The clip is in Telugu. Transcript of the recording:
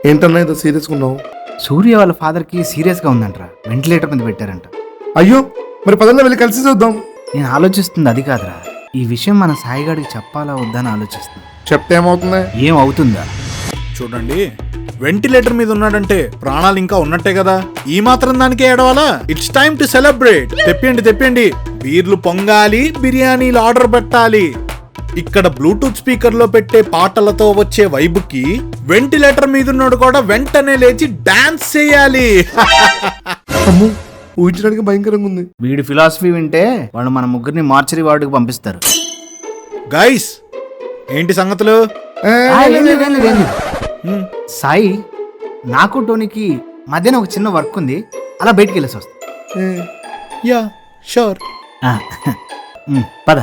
ఏంటన్నా ఏదో సీరియస్గా ఉన్నావు? సూర్య వాళ్ళ ఫాదర్కి సీరియస్గా ఉందంటరా, వెంటిలేటర్ మీద పెట్టారంట. అయ్యో, మరి పదంగా వెళ్ళి కలిసి చూద్దాం. నేను ఆలోచిస్తుంది అది కాదురా, ఈ విషయం మన సాయిగాడికి చెప్పాలా వద్దా అని ఆలోచిస్తున్నా. చెప్తే ఏమవుతుంది? ఏం అవుతుందా? చూడండి, వెంటిలేటర్ మీద ఉన్నాడంటే ప్రాణాలు ఇంకా ఉన్నట్టే కదా. ఈ మాత్రం దానికే ఏడవాలా? It's time to celebrate. తెప్పండి, బీర్లు పొంగాలి, బిర్యానీలు ఆర్డర్ పెట్టాలి. ఇక్కడ బ్లూటూత్ స్పీకర్ లో పెట్టే పాటలతో వచ్చే వైబుకి వెంటిలేటర్ మీద ఉన్నాడు కూడా వెంటనే లేచి డాన్స్ చేయాలి. అమ్మో, ఊహించడానికి భయంకరంగా ఉంది. వీడి ఫిలాసఫీ వింటే వాళ్ళు మన ముగ్గురిని మార్చరీ వార్డుకి పంపిస్తారు. గైస్, ఏంటి సంగతులు? సాయి, నాకు టోనీకి మధ్యాహ్నం ఒక చిన్న వర్క్ ఉంది, అలా బయటికి వెళ్ళేసి వస్తా. Yeah sure. పద.